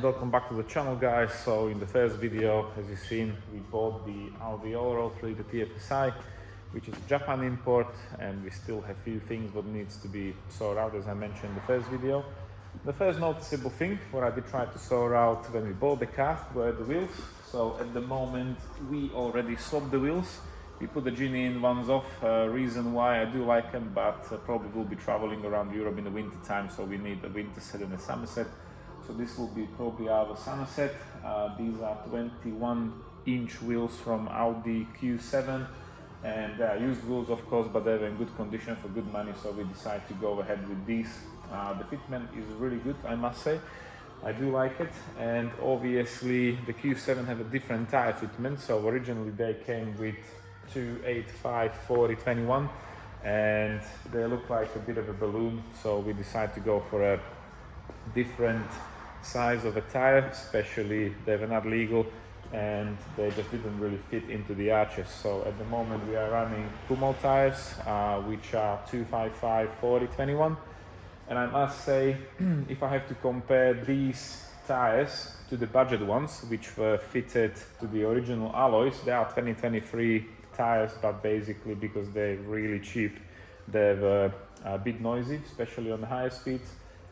Welcome back to the channel, guys. So in the first video, as you've seen, we bought the Audi Allroad C7 TFSI, which is a Japan import, and we still have a few things that needs to be sorted out, as I mentioned in the first video. The first noticeable thing what I did try to sort out when we bought the car were the wheels. So at the moment we already swapped the wheels. We put the Genie in ones off. Reason why I do like them, but probably will be traveling around Europe in the winter time, so we need a winter set and a summer set. So this will be probably our summer set. These are 21-inch wheels from Audi Q7, and they are used wheels, of course, but they're in good condition for good money, so we decided to go ahead with these. The fitment is really good, I must say. I do like it, and obviously the Q7 have a different tire fitment. So originally they came with 285 40 21, and they look like a bit of a balloon, so we decided to go for a different size of a tire, especially they were not legal and they just didn't really fit into the arches. So at the moment we are running Kumho tires, which are 255 40 21, and I must say if I have to compare these tires to the budget ones, which were fitted to the original alloys, they are 2023 tires, but basically because they're really cheap, they were a bit noisy, especially on the higher speeds,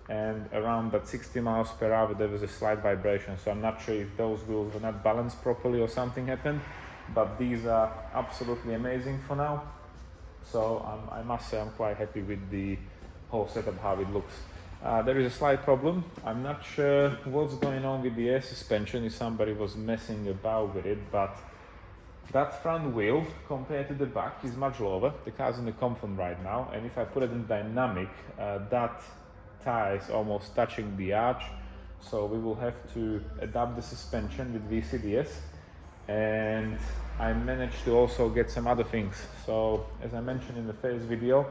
and around that 60 miles per hour there was a slight vibration. So I'm not sure if those wheels were not balanced properly or something happened, but these are absolutely amazing for now. So I must say I'm quite happy with the whole setup, how it looks. There is a slight problem. I'm not sure what's going on with the air suspension, if somebody was messing about with it, but that front wheel compared to the back is much lower. The car's in the comfort right now, and if I put it in dynamic, that tire is almost touching the arch. So we will have to adapt the suspension with VCDS, and I managed to also get some other things. So as I mentioned in the first video,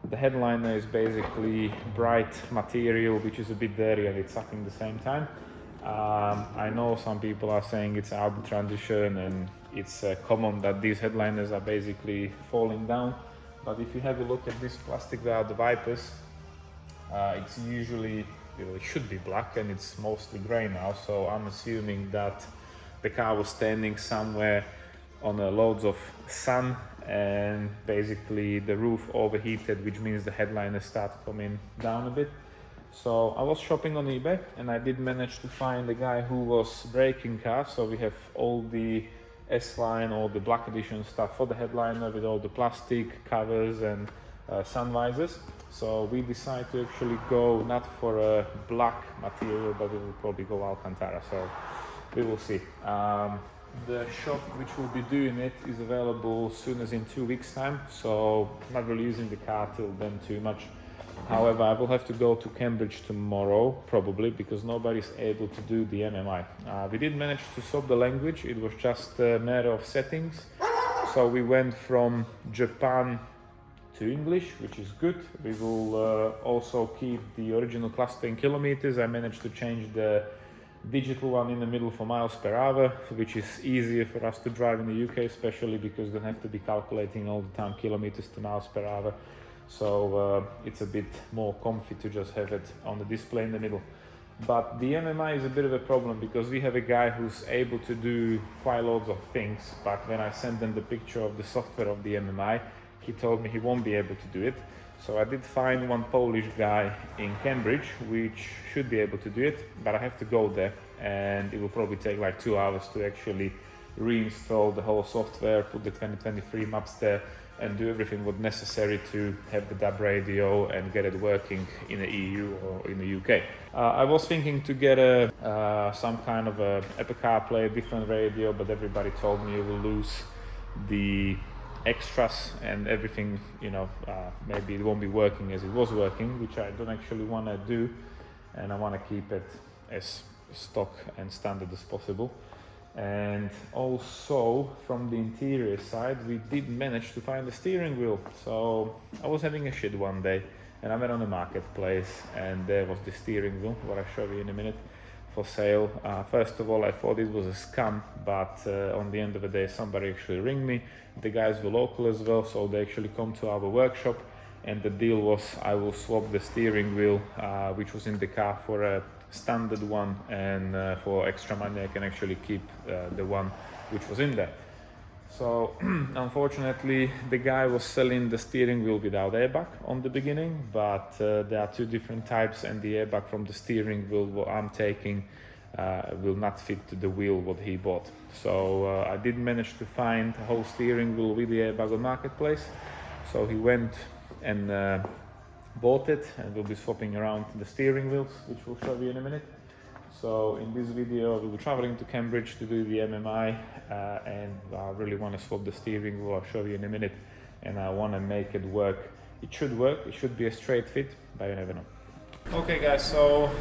the headliner is basically bright material, which is a bit dirty and it's sucking at the same time. I know some people are saying it's out of transition, and it's common that these headliners are basically falling down. But if you have a look at this plastic without the wipers, it's usually, it should be black, and it's mostly grey now. So I'm assuming that the car was standing somewhere on loads of sun, and basically the roof overheated, which means the headliner start coming down a bit. So I was shopping on eBay, and I did manage to find a guy who was breaking cars. So we have all the S-Line, all the black edition stuff for the headliner with all the plastic covers and sun visors. So we decided to actually go not for a black material, but we will probably go Alcantara. So we will see. The shop which will be doing it is available soon as in 2 weeks time. So not really using the car till then too much. However, I will have to go to Cambridge tomorrow, probably, because nobody's able to do the MMI. We did manage to solve the language. It was just a matter of settings. So we went from Japan to English, which is good. We will also keep the original cluster in kilometers. I managed to change the digital one in the middle for miles per hour, which is easier for us to drive in the UK, especially because you don't have to be calculating all the time kilometers to miles per hour. So it's a bit more comfy to just have it on the display in the middle. But the MMI is a bit of a problem, because we have a guy who's able to do quite loads of things, but when I sent them the picture of the software of the MMI, he told me he won't be able to do it. So I did find one Polish guy in Cambridge which should be able to do it, but I have to go there, and it will probably take like 2 hours to actually reinstall the whole software, put the 2023 maps there, and do everything what's necessary to have the DAB radio and get it working in the EU or in the UK. I was thinking to get some kind of a Apple CarPlay, different radio, but everybody told me you will lose the extras and everything, maybe it won't be working as it was working, which I don't actually want to do, and I want to keep it as stock and standard as possible. And also from the interior side, we did manage to find the steering wheel. So I was having a shit one day, and I went on the marketplace, and there was the steering wheel, what I'll show you in a minute, for sale. First of all, I thought it was a scam, but on the end of the day, somebody actually rang me. The guys were local as well, so they actually come to our workshop, and the deal was I will swap the steering wheel, which was in the car, for a standard one, and for extra money I can actually keep the one which was in there. So unfortunately the guy was selling the steering wheel without airbag on the beginning, but there are two different types, and the airbag from the steering wheel what I'm taking will not fit to the wheel what he bought. So I did manage to find a whole steering wheel with the airbag on marketplace. So he went and bought it, and we'll be swapping around the steering wheels, which we'll show you in a minute. So in this video we'll be traveling to Cambridge to do the MMI, and I really want to swap the steering wheel. I'll show you in a minute, and I want to make it work. It should work, it should be a straight fit, but you never know. Okay guys, so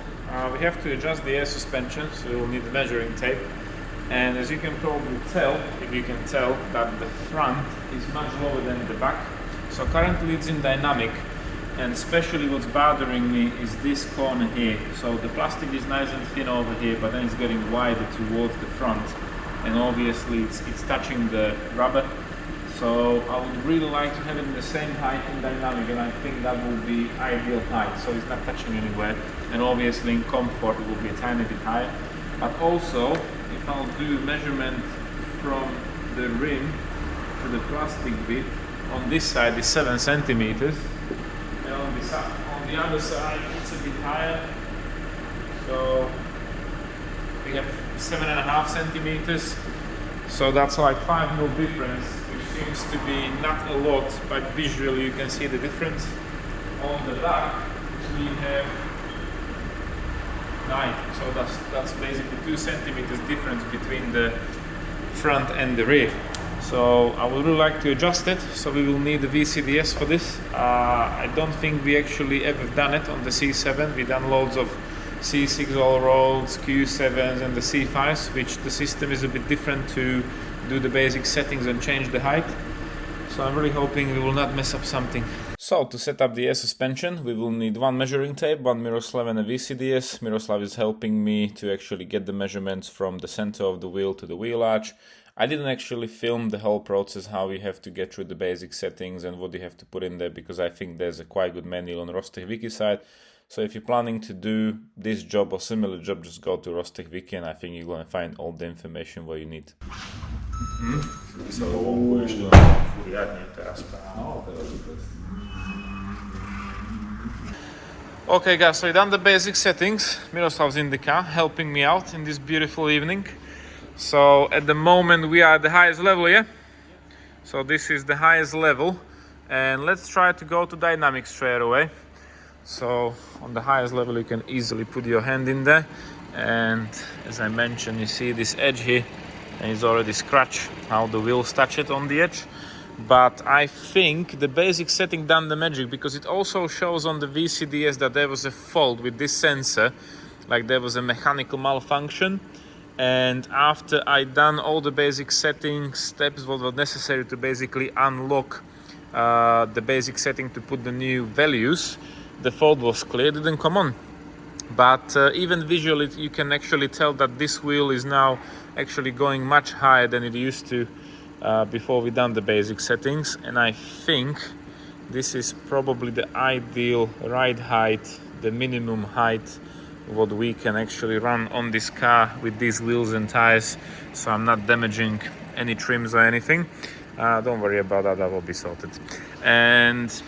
we have to adjust the air suspension, so we'll need the measuring tape. And as you can probably tell, if you can tell, that the front is much lower than the back. So currently it's in dynamic, and especially what's bothering me is this corner here. So the plastic is nice and thin over here, but then it's getting wider towards the front, and obviously it's touching the rubber. So I would really like to have it in the same height in dynamic, and I think that will be ideal height, so it's not touching anywhere. And obviously in comfort it will be a tiny bit higher. But also, if I'll do measurement from the rim to the plastic bit, on this side is 7 centimeters. And on the other side it's a bit higher, so we have 7.5 centimeters, so that's like 5 mil difference, which seems to be not a lot, but visually you can see the difference. On the back we have 9, so that's basically 2 centimeters difference between the front and the rear. So I would really like to adjust it, so we will need the VCDS for this. I don't think we actually ever done it on the C7. We done loads of C6 Allroads, Q7s and the C5s, which the system is a bit different to do the basic settings and change the height. So I'm really hoping we will not mess up something. So to set up the air suspension, we will need one measuring tape, one Miroslav and a VCDS. Miroslav is helping me to actually get the measurements from the center of the wheel to the wheel arch. I didn't actually film the whole process, how you have to get through the basic settings and what you have to put in there, because I think there's a quite good manual on Rostech Wiki site. So if you're planning to do this job or similar job, just go to Rostech Wiki, and I think you're going to find all the information what you need. Okay guys, so I done the basic settings. Miroslav's in the car helping me out in this beautiful evening. So at the moment we are at the highest level, yeah? So this is the highest level, and let's try to go to dynamic straight away. So on the highest level you can easily put your hand in there, and as I mentioned, you see this edge here, and it's already scratched how the wheels touch it on the edge. But I think the basic setting done the magic, because it also shows on the VCDS that there was a fault with this sensor, like there was a mechanical malfunction. And after I done all the basic setting steps what were necessary to basically unlock the basic setting to put the new values, the fault was clear, didn't come on. But even visually you can actually tell that this wheel is now actually going much higher than it used to before we done the basic settings. And I think this is probably the ideal ride height, the minimum height what we can actually run on this car with these wheels and tires, so I'm not damaging any trims or anything. Don't worry about that, that will be sorted. And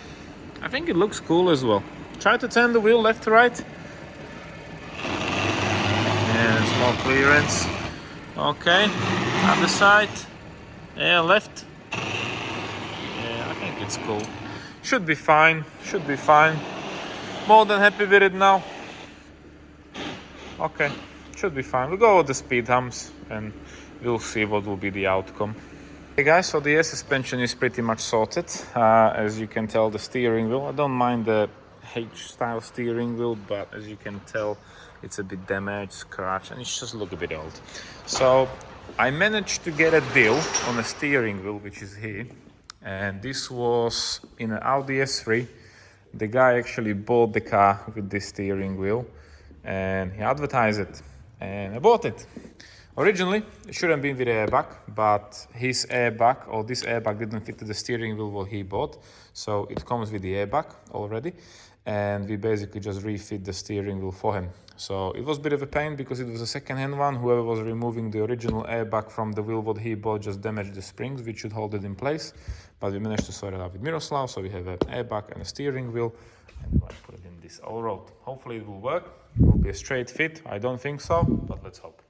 I think it looks cool as well. Try to turn the wheel left to right. Yeah, small clearance. Okay, other side. Yeah, left. Yeah, I think it's cool. Should be fine, should be fine. More than happy with it now. Okay, should be fine. We'll go with the speed humps and we'll see what will be the outcome. Hey guys, so the air suspension is pretty much sorted. As you can tell, the steering wheel, I don't mind the H-style steering wheel, but as you can tell, it's a bit damaged, scratched, and it's just look a bit old. So I managed to get a deal on a steering wheel, which is here. And this was in an Audi S3. The guy actually bought the car with this steering wheel, and he advertised it, and I bought it. Originally, it shouldn't be with the airbag, but his airbag, or this airbag, didn't fit to the steering wheel what he bought. So it comes with the airbag already, and we basically just refit the steering wheel for him. So it was a bit of a pain because it was a second-hand one. Whoever was removing the original airbag from the wheel what he bought just damaged the springs, which should hold it in place. But we managed to sort it out with Miroslav, so we have an airbag and a steering wheel, and we're going to put it in this Allroad. Hopefully it will work. It will be a straight fit. I don't think so, but let's hope.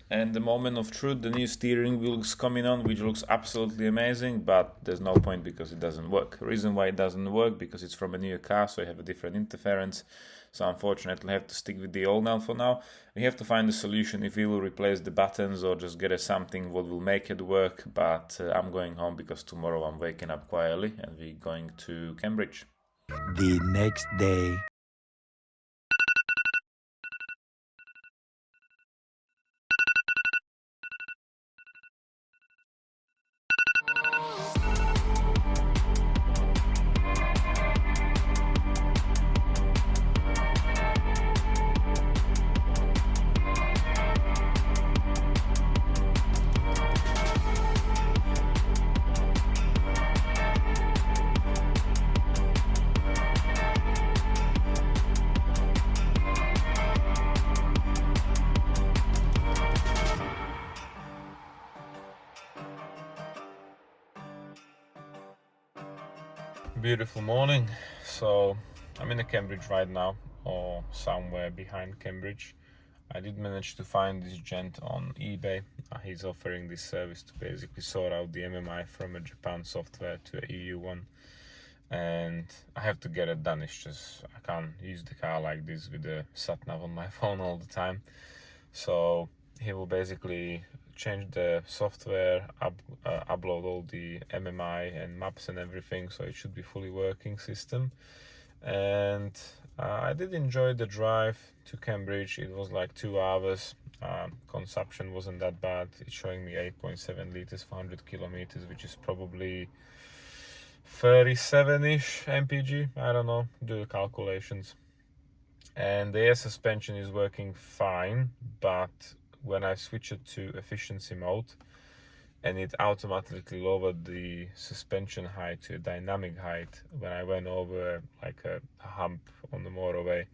And the moment of truth, the new steering wheel is coming on, which looks absolutely amazing, but there's no point because it doesn't work. The reason why it doesn't work, because it's from a new car, so you have a different interference. So unfortunately I have to stick with the old now for now. We have to find a solution if we will replace the buttons or just get something what will make it work, but I'm going home because tomorrow I'm waking up quite early and we're going to Cambridge. The next day. Beautiful morning. So I'm in Cambridge right now, or somewhere behind Cambridge. I did manage to find this gent on eBay. He's offering this service to basically sort out the MMI from a Japan software to a EU one, and I have to get it done. It's just I can't use the car like this with the sat nav on my phone all the time. So he will basically change the software, upload all the MMI and maps and everything, so it should be fully working system. And I did enjoy the drive to Cambridge. It was like 2 hours. Consumption wasn't that bad. It's showing me 8.7 liters for 100 kilometers, which is probably 37-ish mpg. I don't know, do the calculations. And the air suspension is working fine, but when I switch it to efficiency mode and it automatically lowered the suspension height to a dynamic height, when I went over like a hump on the motorway,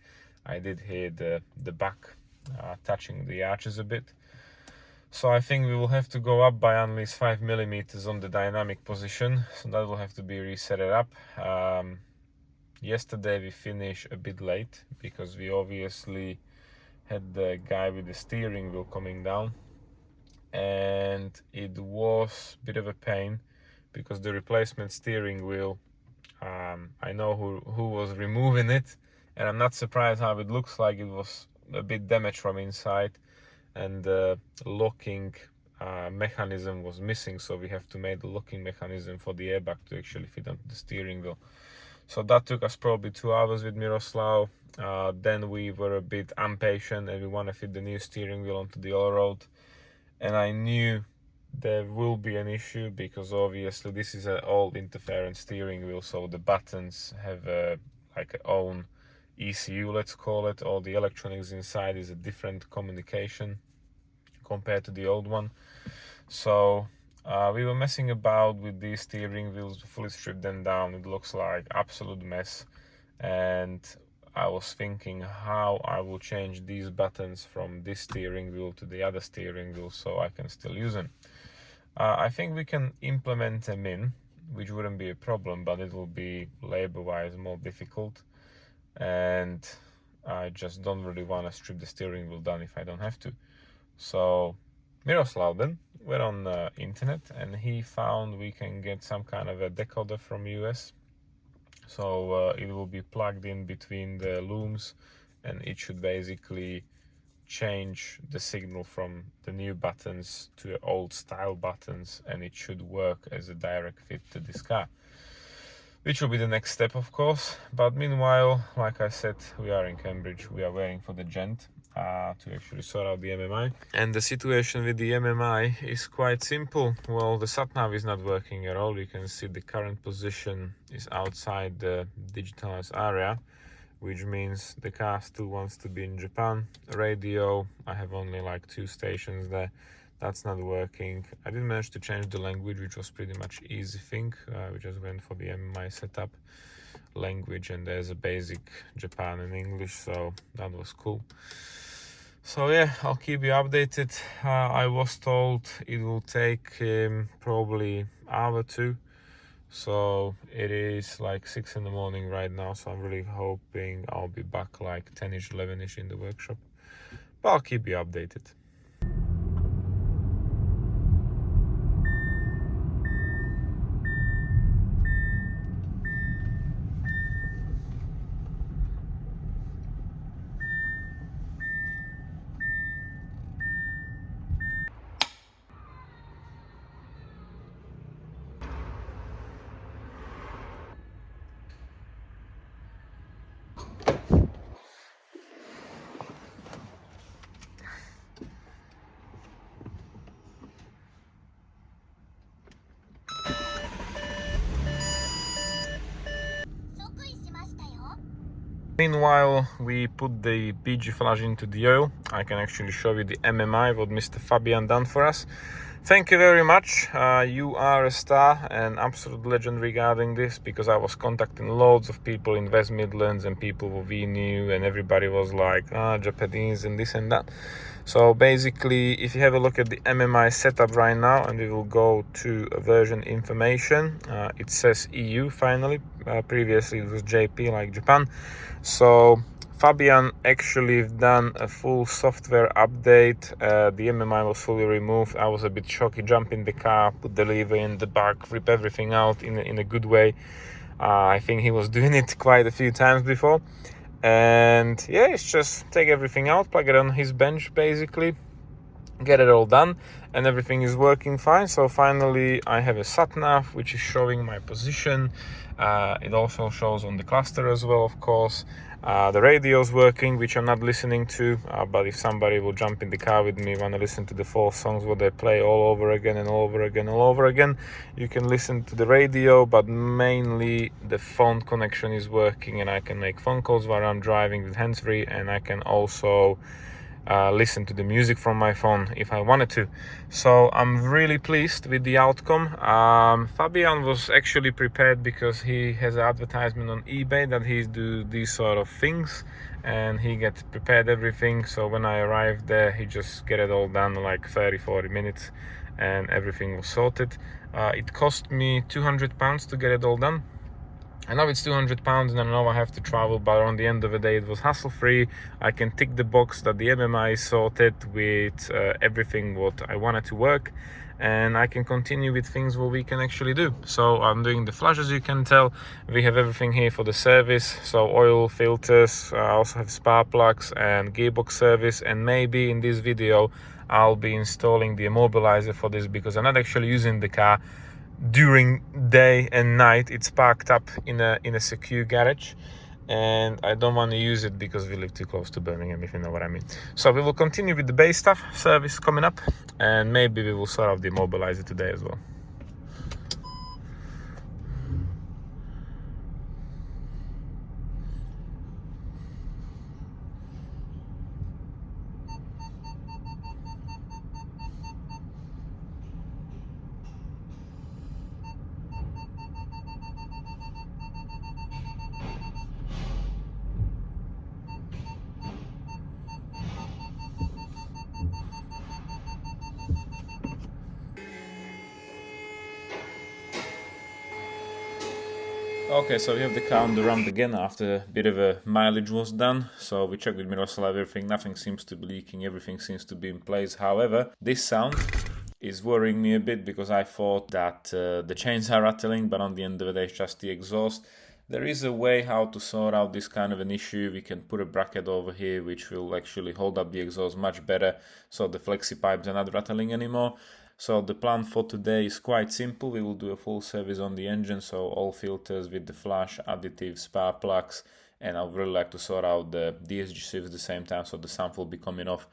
I did hear the back touching the arches a bit. So I think we will have to go up by at least 5 millimeters on the dynamic position, so that will have to be reset it up. Yesterday we finished a bit late because we obviously had the guy with the steering wheel coming down, and it was a bit of a pain because the replacement steering wheel, I know who was removing it, and I'm not surprised how it looks like. It was a bit damaged from inside, and the locking mechanism was missing, so we have to make the locking mechanism for the airbag to actually fit onto the steering wheel. So that took us probably 2 hours with Miroslav. Then we were a bit impatient and we want to fit the new steering wheel onto the Allroad. And I knew there will be an issue because obviously this is an old interference steering wheel, so the buttons have like a own ECU, let's call it. All the electronics inside is a different communication compared to the old one. So we were messing about with these steering wheels, fully stripped them down. It looks like absolute mess, and I was thinking how I will change these buttons from this steering wheel to the other steering wheel so I can still use them. I think we can implement them in, which wouldn't be a problem, but it will be labor-wise more difficult, and I just don't really want to strip the steering wheel down if I don't have to. So Miroslav then went on the internet and he found we can get some kind of a decoder from US. So it will be plugged in between the looms, and it should basically change the signal from the new buttons to old style buttons, and it should work as a direct fit to this car, which will be the next step, of course. But meanwhile, like I said, we are in Cambridge. We are waiting for the gent to actually sort out the MMI. And the situation with the MMI is quite simple. Well, the sat-nav is not working at all. You can see the current position is outside the digitalized area, which means the car still wants to be in Japan. Radio, I have only like 2 stations there. That's not working. I didn't manage to change the language, which was pretty much easy thing. We just went for the MMI setup language, and there's a basic Japan and English, so that was cool. So yeah, I'll keep you updated. I was told it will take probably hour or 2. So it is like 6 in the morning right now, so I'm really hoping I'll be back like 10ish, 11ish in the workshop. But I'll keep you updated. Meanwhile, we put the PG flash into the oil. I can actually show you the MMI, what Mr. Fabian done for us. Thank you very much. You are a star and absolute legend regarding this, because I was contacting loads of people in West Midlands and people who we knew, and everybody was like, Japanese and this and that. So basically, if you have a look at the MMI setup right now, and we will go to version information, it says EU finally. Previously it was JP, like Japan. So Fabian actually done a full software update. The MMI was fully removed. I was a bit shocked. He jumped in the car, put the lever in the back, rip everything out in a good way. I think he was doing it quite a few times before. And yeah, it's just take everything out, plug it on his bench basically, get it all done, and everything is working fine. So finally I have a sat nav which is showing my position. It also shows on the cluster as well, of course. The radio's working, which I'm not listening to, but if somebody will jump in the car with me, want to listen to the 4 songs what they play all over again and all over again, all over again, you can listen to the radio, but mainly the phone connection is working, and I can make phone calls while I'm driving with hands-free, and I can also listen to the music from my phone if I wanted to. So I'm really pleased with the outcome. Fabian was actually prepared because he has an advertisement on eBay that he do these sort of things, and he get prepared everything. So when I arrived there, he just get it all done in like 30-40 minutes, and everything was sorted. It cost me £200 to get it all done. I know it's £200 and I know I have to travel, but on the end of the day it was hassle-free. I can tick the box that the MMI is sorted with everything what I wanted to work, and I can continue with things what we can actually do. So I'm doing the flash, as you can tell. We have everything here for the service, so oil, filters, I also have spark plugs and gearbox service, and maybe in this video I'll be installing the immobilizer for this, because I'm not actually using the car during day and night. It's parked up in a secure garage, and I don't want to use it because we live too close to Birmingham, if you know what I mean. So we will continue with the base stuff, service coming up, and maybe we will sort out the immobilizer today as well. Okay, so we have the car on the ramp again after a bit of a mileage was done. So we checked with Miroslav, everything, nothing seems to be leaking, everything seems to be in place. However, this sound is worrying me a bit, because I thought that the chains are rattling, but on the end of the day it's just the exhaust. There is a way how to sort out this kind of an issue. We can put a bracket over here which will actually hold up the exhaust much better, so the flexi pipes are not rattling anymore. So the plan for today is quite simple. We will do a full service on the engine, so all filters with the flash, additives, spark plugs, and I would really like to sort out the DSG switch at the same time, so the sound will be coming off.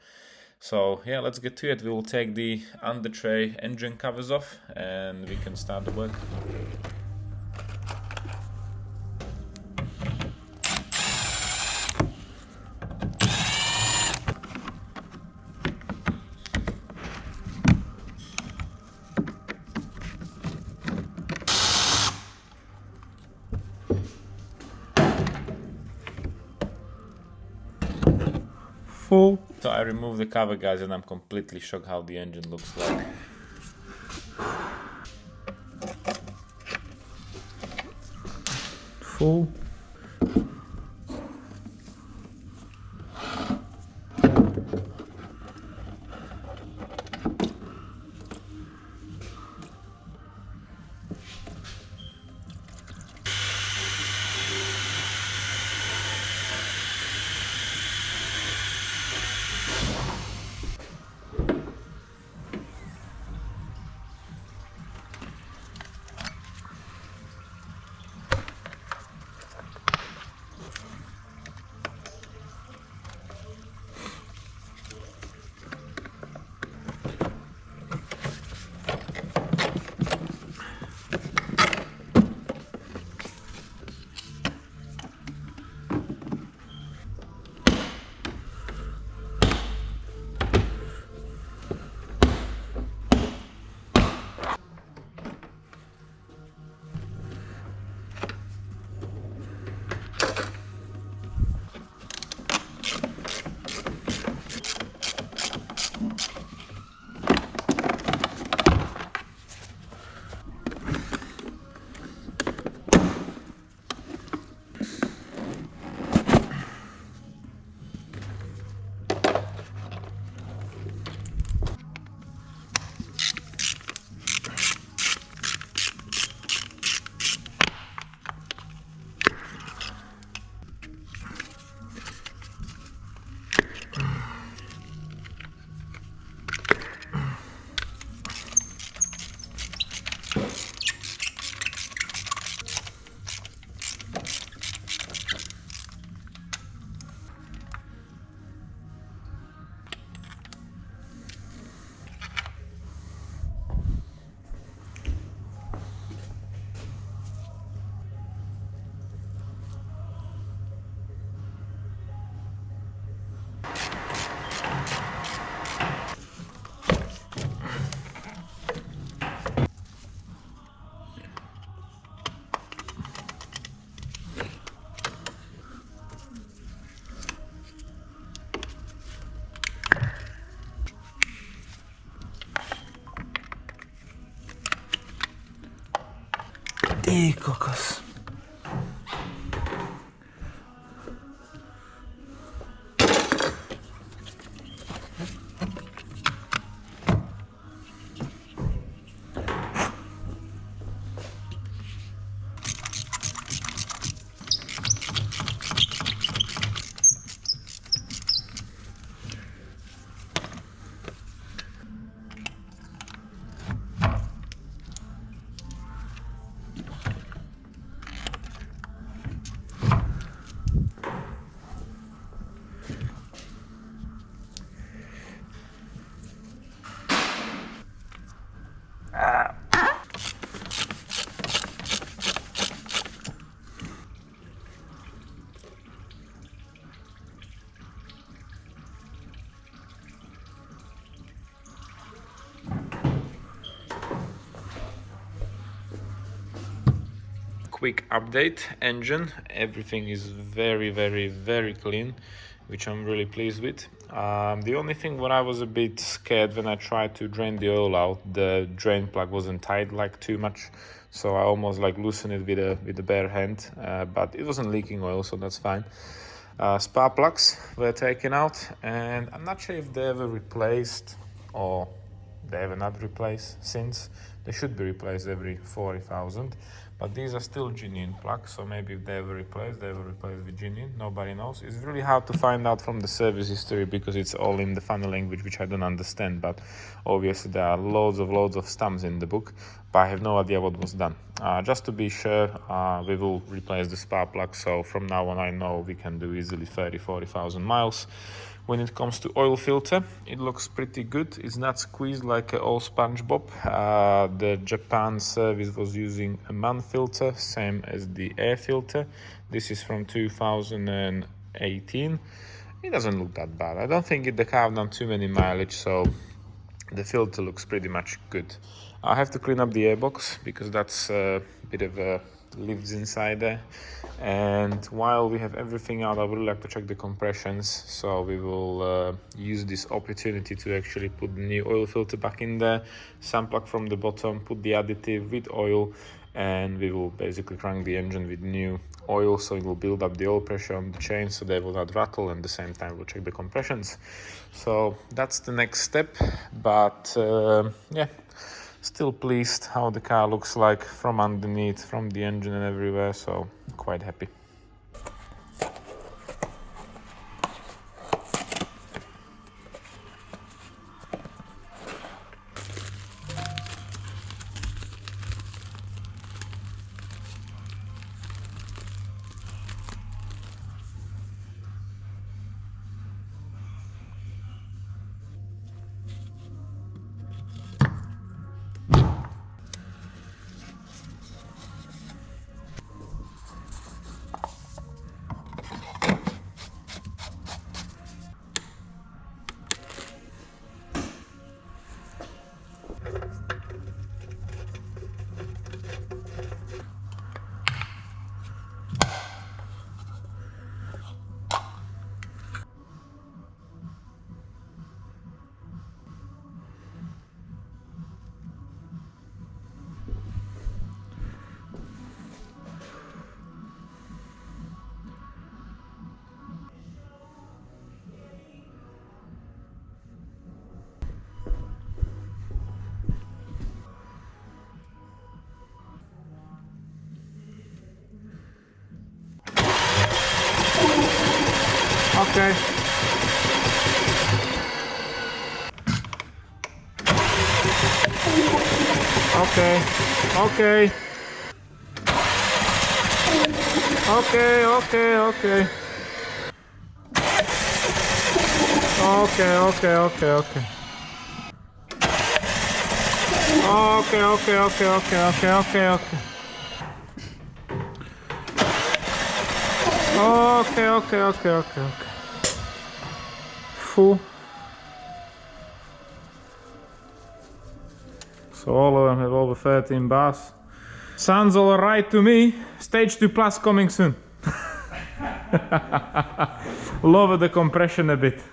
So yeah, let's get to it. We will take the under tray engine covers off and we can start the work. Full. So I removed the cover, guys, and I'm completely shocked how the engine looks like. Full. Cocos. Quick update. Engine, everything is very clean, which I'm really pleased with. The only thing what I was a bit scared when I tried to drain the oil out, the drain plug wasn't tied like too much, so I almost like loosened it with a bare hand, but it wasn't leaking oil, so that's fine. Spark plugs were taken out, and I'm not sure if they ever replaced or they ever not replaced since. They should be replaced every 40,000, but these are still genuine plugs, so maybe if they ever replaced, with genuine. Nobody knows. It's really hard to find out from the service history because it's all in the funny language which I don't understand, but obviously there are loads of stamps in the book, but I have no idea what was done. Just to be sure, we will replace the spark plug, so from now on I know we can do easily 30-40,000 miles. When it comes to oil filter, it looks pretty good. It's not squeezed like an old SpongeBob. The Japan service was using a MAN filter, same as the air filter. This is from 2018. It doesn't look that bad. I don't think the car have done too many mileage, so the filter looks pretty much good. I have to clean up the airbox because that's a bit of a lives inside there. And while we have everything out, I would like to check the compressions, so we will use this opportunity to actually put the new oil filter back in there, sand plug from the bottom, put the additive with oil, and we will basically crank the engine with new oil, so it will build up the oil pressure on the chain so they will not rattle, and at the same time we'll check the compressions. So that's the next step. But yeah, still pleased how the car looks like from underneath, from the engine and everywhere, so quite happy. Okay. Okay. Okay. Okay, okay, okay. Okay, okay, okay, okay. Okay, okay, okay, okay, okay, okay, okay. Okay, okay, okay, okay, okay. Full. So all of them have over 13 bars. Sounds all right to me. Stage 2 plus coming soon. Lower the compression a bit.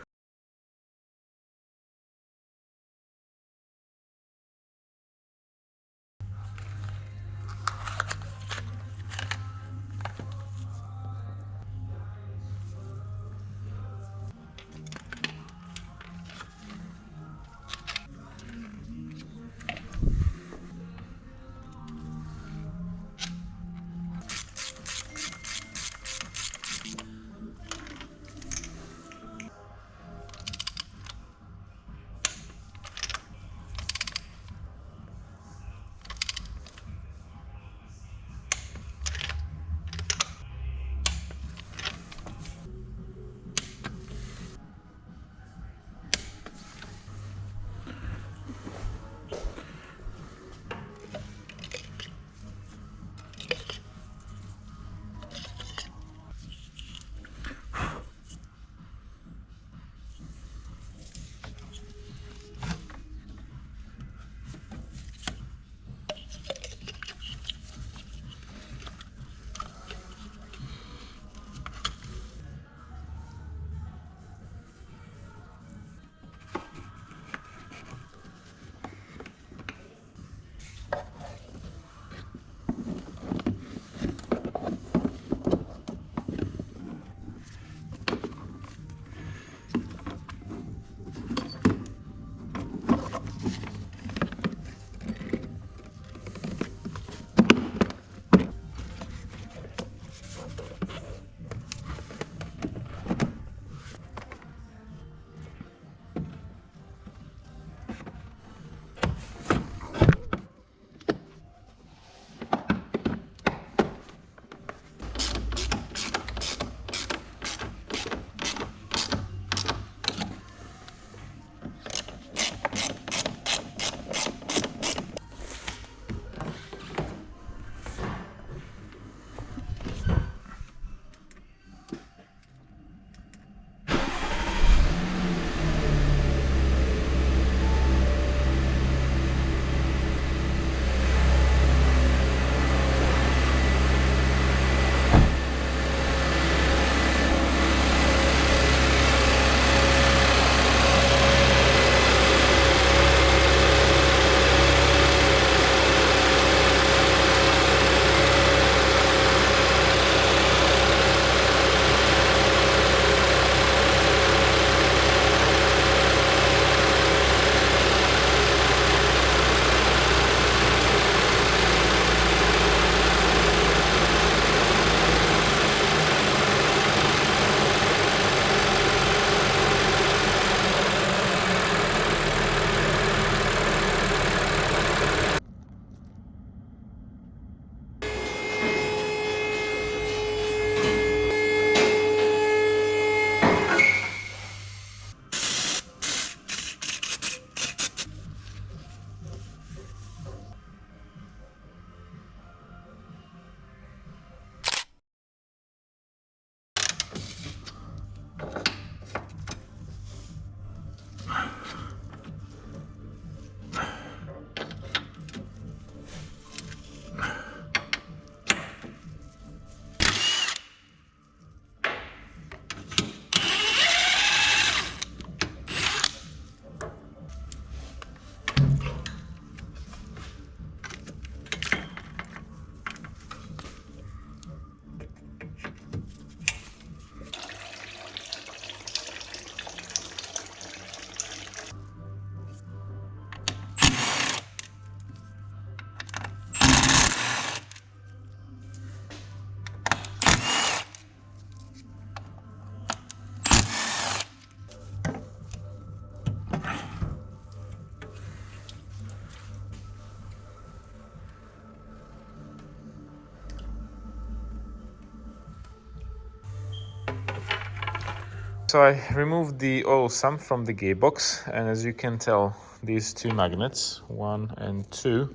So I removed the oil sump from the gearbox, and as you can tell, these two magnets, 1 and 2,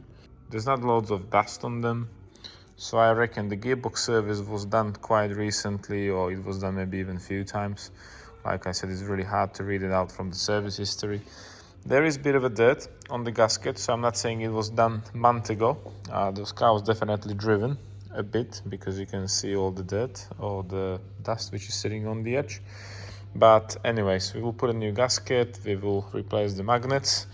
there's not loads of dust on them. So I reckon the gearbox service was done quite recently, or it was done maybe even a few times. Like I said, it's really hard to read it out from the service history. There is a bit of a dirt on the gasket, so I'm not saying it was done a month ago. This car was definitely driven a bit, because you can see all the dirt or the dust which is sitting on the edge. But anyways, we will put a new gasket, we will replace the magnets,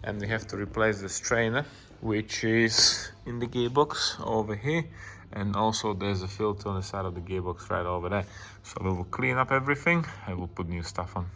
and we have to replace the strainer, which is in the gearbox over here, and also there's a filter on the side of the gearbox right over there. So we will clean up everything and we'll put new stuff on.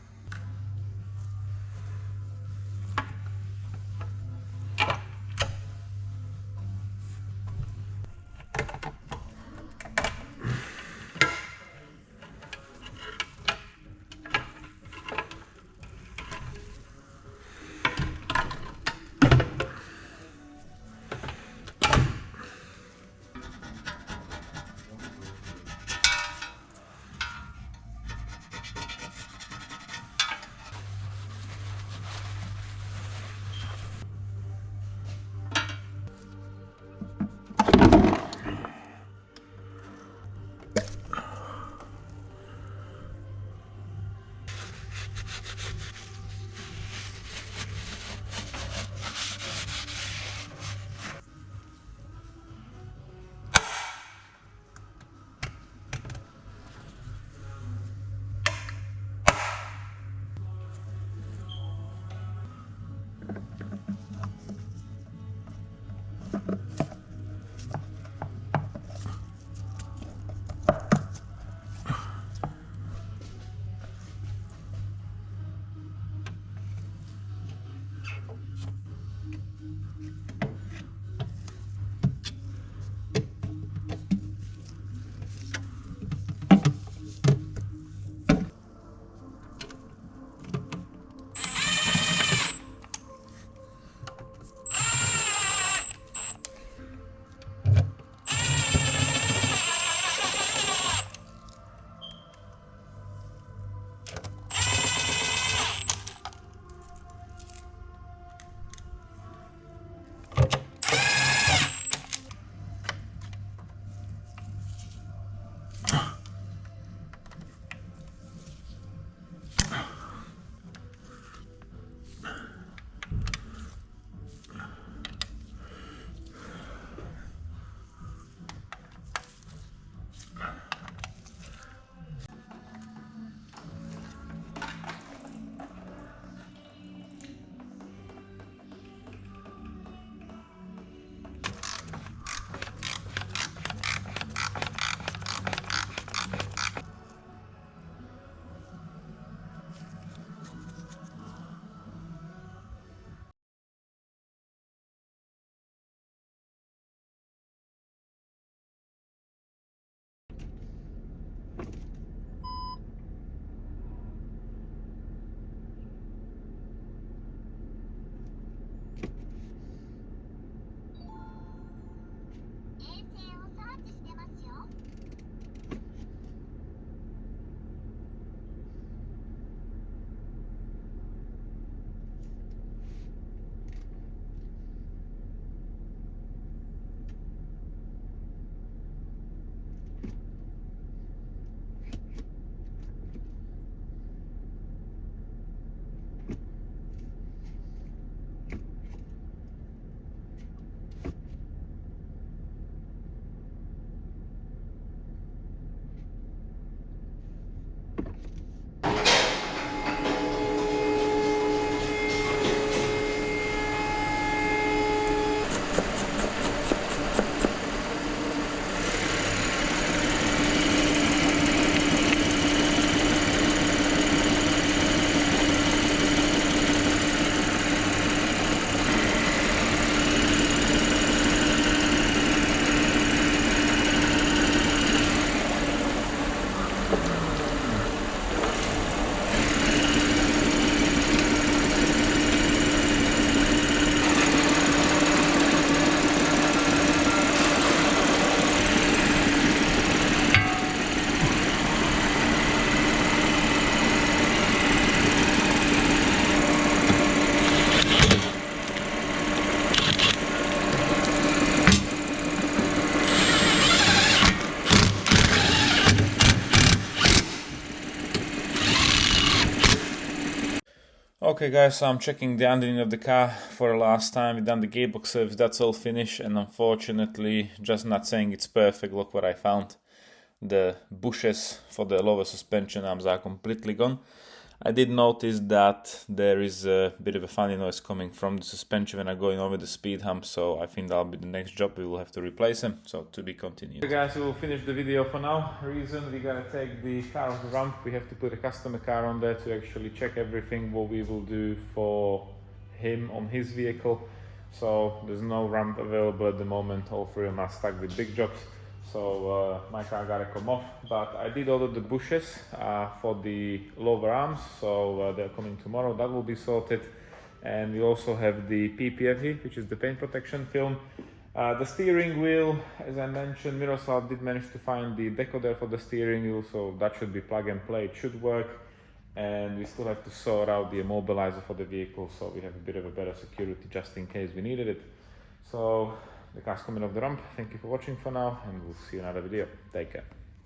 Okay guys, so I'm checking the underneath of the car for the last time. We've done the gearbox service, that's all finished, and unfortunately, just not saying it's perfect, look what I found. The bushes for the lower suspension arms are completely gone. I did notice that there is a bit of a funny noise coming from the suspension when I'm going over the speed hump, so I think that'll be the next job. We will have to replace them, so to be continued. Okay guys, we will finish the video for now. Reason, we're gonna take the car off the ramp. We have to put a customer car on there to actually check everything what we will do for him on his vehicle. So there's no ramp available at the moment. All three of them are stuck with big jobs. So my car gotta come off, but I did order the bushes for the lower arms, so they're coming tomorrow. That will be sorted. And we also have the PPF, which is the paint protection film. The steering wheel, as I mentioned, Miroslav did manage to find the decoder for the steering wheel, so that should be plug and play, it should work. And we still have to sort out the immobilizer for the vehicle, so we have a bit of a better security just in case we needed it. So the car's coming off the ramp. Thank you for watching for now, and we'll see you in another video. Take care.